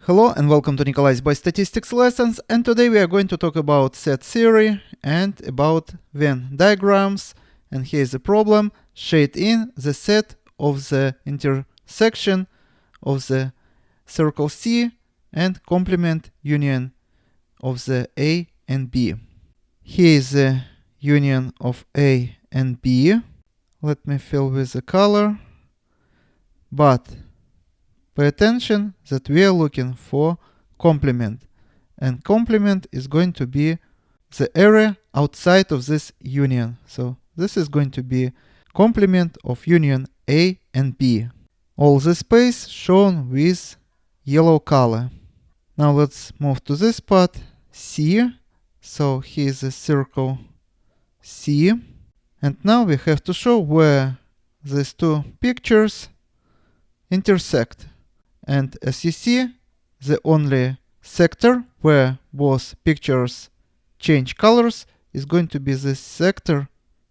Hello and welcome to Nikolay's Statistics lessons, and today we are going to talk about set theory and about Venn diagrams. And here's the problem: shade in the set of the intersection of the circle C and complement union of the A and B. Here is the union of A and B. Let me fill with the color. But pay attention that we are looking for complement, and complement is going to be the area outside of this union. So this is going to be complement of union A and B. All the space shown with yellow color. Now let's move to this part, C. So here is a circle C. And now we have to show where these two pictures intersect. And as you see, the only sector where both pictures change colors is going to be this sector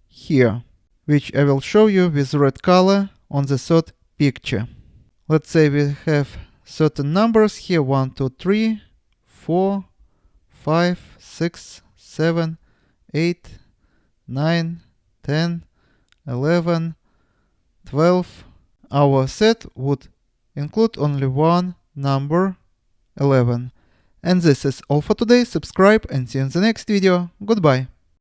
here, which I will show you with red color on the third picture. Let's say we have certain numbers here: 1, 2, 3, 4, 5, 6, 7, 8, 9, 10, 11, 12. Our set would include only one number, 11. And this is all for today. Subscribe and see you in the next video. Goodbye.